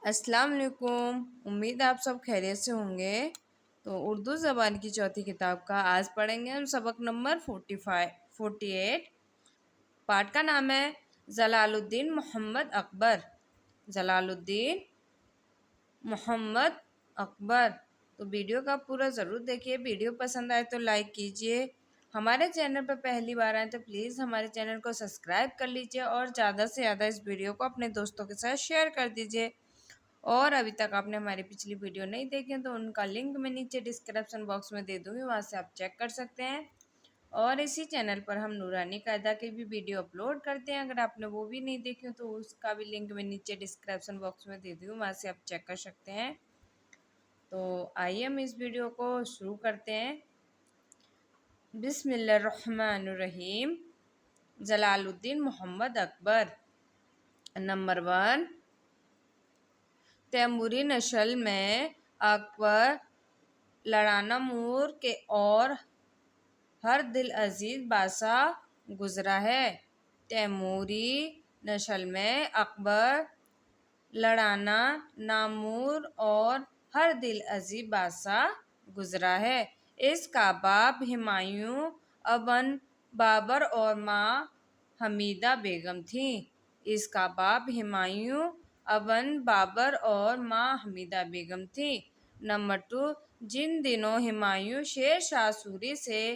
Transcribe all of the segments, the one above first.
السلام علیکم، امید آپ سب خیریت سے ہوں گے۔ تو اردو زبان کی چوتھی کتاب کا آج پڑھیں گے ہم سبق نمبر 48۔ پارٹ کا نام ہے جلال الدین محمد اکبر۔ جلال الدین محمد اکبر۔ تو ویڈیو کا پورا ضرور دیکھیے، ویڈیو پسند آئے تو لائک کیجیے۔ ہمارے چینل پر پہلی بار آئے تو پلیز ہمارے چینل کو سبسکرائب کر لیجیے اور زیادہ سے زیادہ اس ویڈیو کو اپنے دوستوں کے ساتھ شیئر کر دیجیے۔ اور ابھی تک آپ نے ہماری پچھلی ویڈیو نہیں دیکھی تو ان کا لنک میں نیچے ڈسکرپشن باکس میں دے دوں گی، وہاں سے آپ چیک کر سکتے ہیں۔ اور اسی چینل پر ہم نورانی قاعدہ کی بھی ویڈیو اپلوڈ کرتے ہیں، اگر آپ نے وہ بھی نہیں دیکھی تو اس کا بھی لنک میں نیچے ڈسکرپشن باکس میں دے دوں گی، وہاں سے آپ چیک کر سکتے ہیں۔ تو آئیے ہم اس ویڈیو کو شروع کرتے ہیں۔ بسم اللہ الرحمن الرحیم۔ جلال الدین محمد اکبر۔ نمبر 1، تیموری نسل میں اکبر لڑانہ مور کے اور ہر دل عزیز بادشاہ گزرا ہے۔ تیموری نسل میں اکبر لڑانہ نامور اور ہر دل عزیز بادشاہ گزرا ہے۔ اس کا باپ ہمایوں ابن بابر اور ماں حمیدہ بیگم تھیں۔ اس کا باپ ہمایوں ابن بابر اور ماں حمیدہ بیگم تھیں۔ نمبر 2، جن دنوں ہمایوں شیر شاہ سوری سے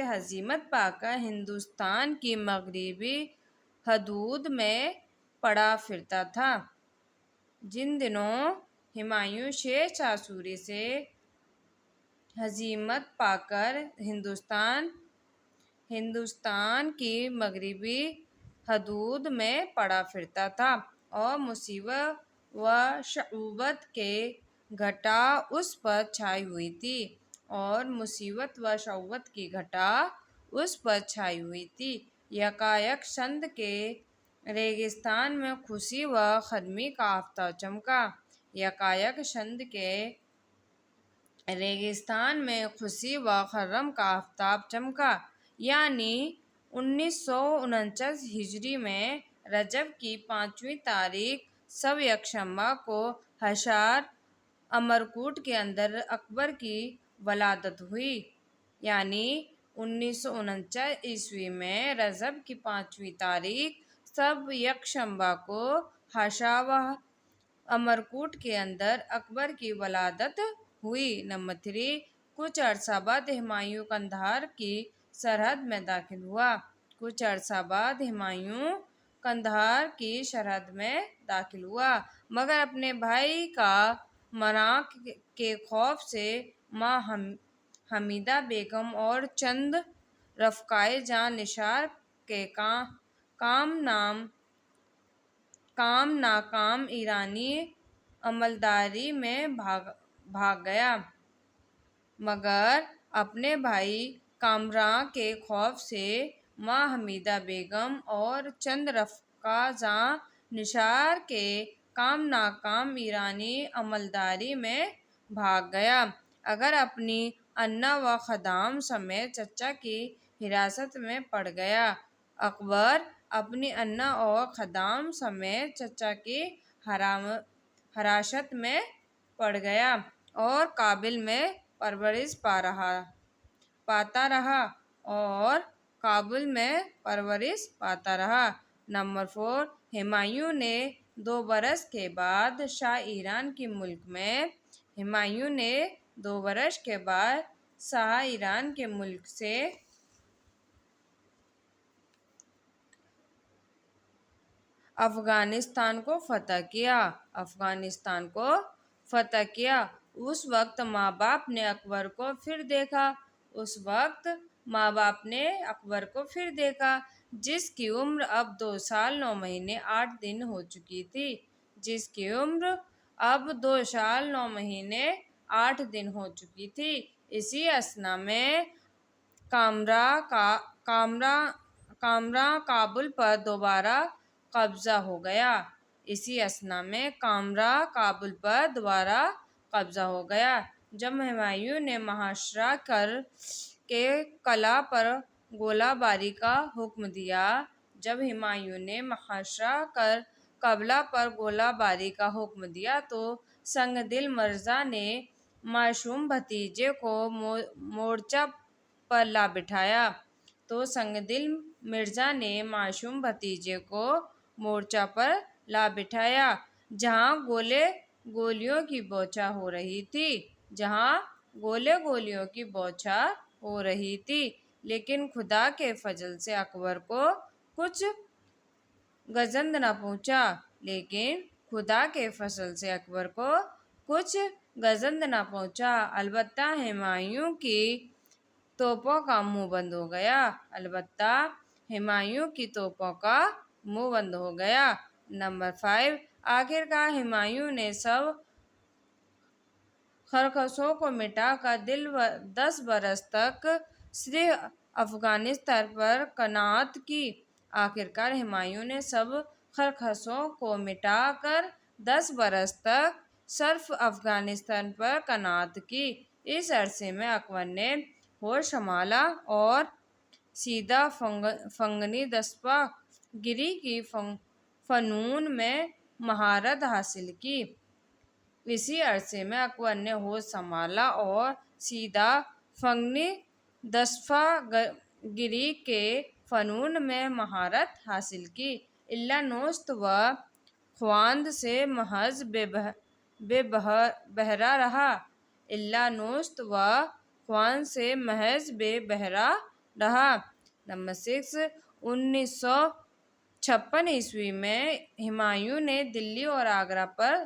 ہزیمت پا کر ہندوستان کی مغربی حدود میں پڑا پھرتا تھا۔ جن دنوں ہمایوں شیر شاہ سوری سے ہزیمت پا کر ہندوستان کی مغربی حدود میں پڑا پھرتا تھا اور مصیبت و شعوبت کی گھٹا اس پر چھائی ہوئی تھی۔ یکایک سندھ کے ریگستان میں خوشی و خرمی کا آفتاب چمکا۔ یکایک سندھ کے ریگستان میں خوشی و خرم کا آفتاب چمکا، یعنی 1949 ہجری میں رجب کی 5ویں تاریخ شب یکشنبہ کو حصار امرکوٹ کے اندر اکبر کی ولادت ہوئی۔ یعنی 1949 عیسوی میں رجب کی 5ویں تاریخ شب یکشنبہ کو حصار امرکوٹ کے اندر اکبر کی ولادت ہوئی۔ نمبر 3، کچھ عرصہ بعد ہمایوں قندھار کی سرحد میں داخل ہوا۔ کچھ عرصہ بعد ہمایوں قندھار کی سرحد میں داخل ہوا، مگر اپنے بھائی کا مرنے کے خوف سے ماں حمیدہ بیگم اور چند رفقائے جاں نثار کے کام ناکام ایرانی عملداری میں بھاگ گیا، مگر اپنے بھائی کامراں کے خوف سے ماں حمیدہ بیگم اور چند رفقا جاں نثار کے کام ناکام ایرانی عملداری میں بھاگ گیا، اگر اپنی انا و خدام سمیت چچا کی حراست میں پڑ گیا۔ اکبر اپنی انا اور خدام سمیت چچا کی حراست میں پڑ گیا اور کابل میں پرورش پاتا رہا۔ نمبر 4، ہمایوں نے 2 برس کے بعد شاہ ایران کے ملک سے افغانستان کو فتح کیا۔ اس وقت ماں باپ نے اکبر کو پھر دیکھا، جس کی عمر اب 2 سال 9 مہینے 8 دن ہو چکی تھی۔ اسی اثناء میں کامراں کابل پر دوبارہ قبضہ ہو گیا۔ جب ہمایوں نے محاصرہ کر کے قلعہ پر گولہ باری کا حکم دیا، جب ہمایوں نے محاصرہ کر قبلہ پر گولہ باری کا حکم دیا تو سنگ دل مرزا نے معصوم بھتیجے کو مورچہ پر لا بٹھایا مورچہ پر لا بٹھایا جہاں گولیوں کی بوچھا ہو رہی تھی لیکن خدا کے فضل سے اکبر کو کچھ گزند نہ پہنچا البتہ ہمایوں کی توپوں کا منہ بند ہو گیا نمبر 5 آخرکار ہمایوں نے سب خرقصوں کو مٹا کر 10 برس تک صرف افغانستان پر قناعت کی اس عرصے میں اکبر نے ہوش سنبھالا اور سیدھا فنگنی دسپا گیری کی فنون میں مہارت حاصل کی اللہ نوست و خواند سے محض بے بہرا رہا نمبر 6 1956 میں ہمایوں نے دلی اور آگرہ پر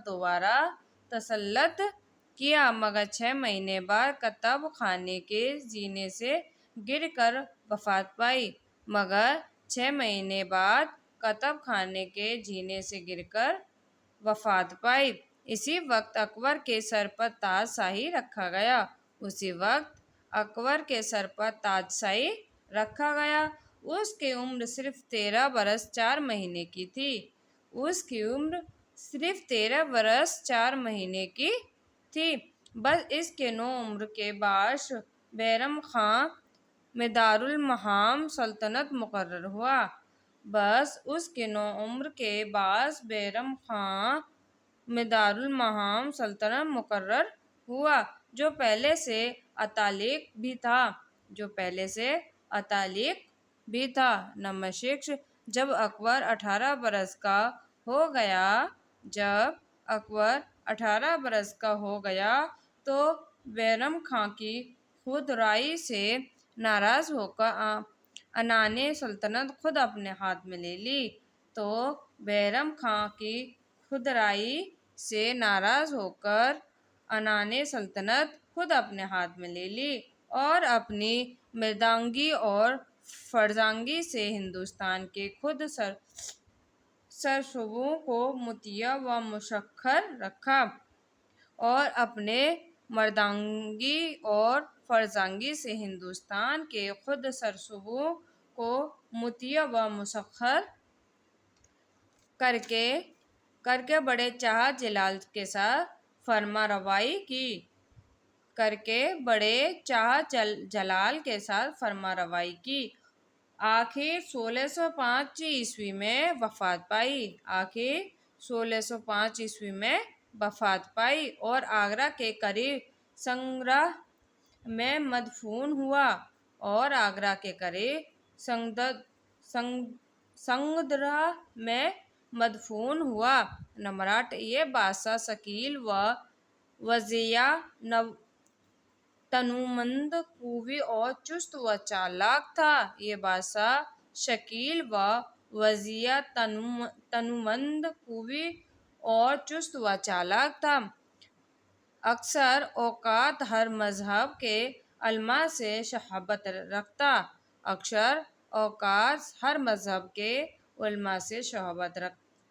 دوبارہ تسلط کیا مگر 6 مہینے بعد کتب خانے کے زینے سے گر کر وفات پائی اسی وقت اکبر کے سر پر تاج شاہی رکھا گیا اس کی عمر صرف 13 برس 4 مہینے کی تھی بس اس کے نو عمر کے باعث بیرم خان مدارالمقام سلطنت مقرر ہوا جو پہلے سے اتالق بھی تھا نمبر 6 جب اکبر 18 برس کا ہو گیا تو بیرم خان کی خود رائے سے ناراض ہو کر عنان سلطنت خود اپنے ہاتھ میں لے لی اور اپنی مردانگی اور فرزانگی سے ہندوستان کے خود سرصوبوں کو مطیع و مسخر رکھا کر کے بڑے چاہ جلال کے ساتھ فرما روائی کی آخر 1605 عیسوی میں وفات پائی اور آگرہ کے قریب سنگدرہ میں مدفون ہوا نمبر 8 یہ بادشاہ شکیل و وضیع تنومند قوی اور چست و چالاک تھا اکثر اوقات ہر مذہب کے علماء سے صحبت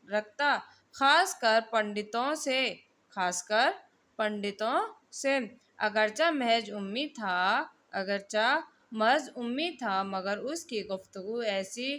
رکھتا خاص کر پنڈتوں سے اگرچہ محض امی تھا مگر اس کی گفتگو ایسی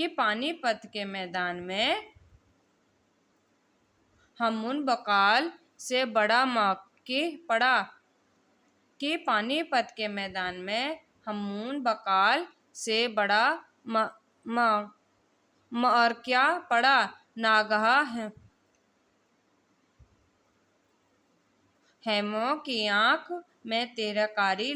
کہ پانی پت کے میدان میں ہمون بقال سے بڑا موقع پڑا کہ پانی پت کے میدان میں ہمون بقال سے بڑا معرکہ پڑا۔ ناگہاں ہیموں کی آنکھ میں تیر کاری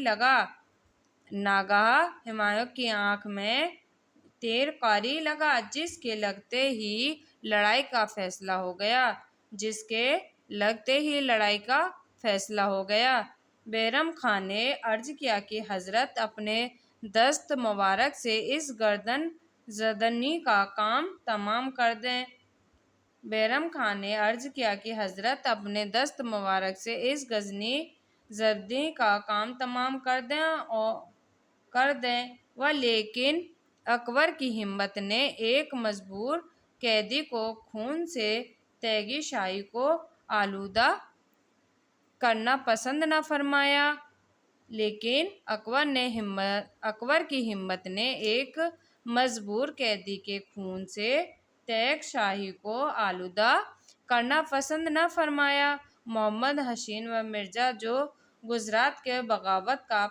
لگا جس کے لگتے ہی لڑائی کا فیصلہ ہو گیا۔ بیرم خان نے عرض کیا کہ حضرت اپنے دست مبارک سے اس گردن زدنی کا کام تمام کر دیں۔ بیرم خان نے عرض کیا کہ حضرت اپنے دست مبارک سے اس گردن زدنی کا کام تمام کر دیں لیکن اکبر کی ہمت نے ایک مجبور قیدی کو خون سے تیغ شاہی کو آلودہ کرنا پسند نہ فرمایا۔ لیکن اکبر کی ہمت نے ایک مجبور قیدی کے خون سے تیغ شاہی کو آلودہ کرنا پسند نہ فرمایا۔ محمد حسین مرزا جو گجرات کے بغاوت کا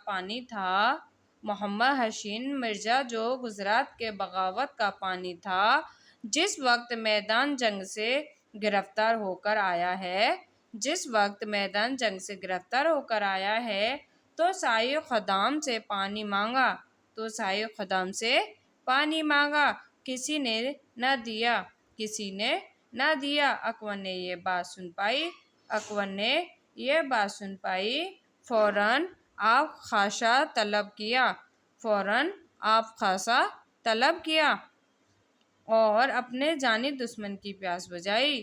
پانی تھا، جس وقت میدان جنگ سے گرفتار ہو کر آیا ہے تو شاہی خدام سے پانی مانگا، کسی نے نہ دیا۔ اکبر نے یہ بات سن پائی، فوراً آب خاصہ طلب کیا اور اپنے جانی دشمن کی پیاس بجھائی۔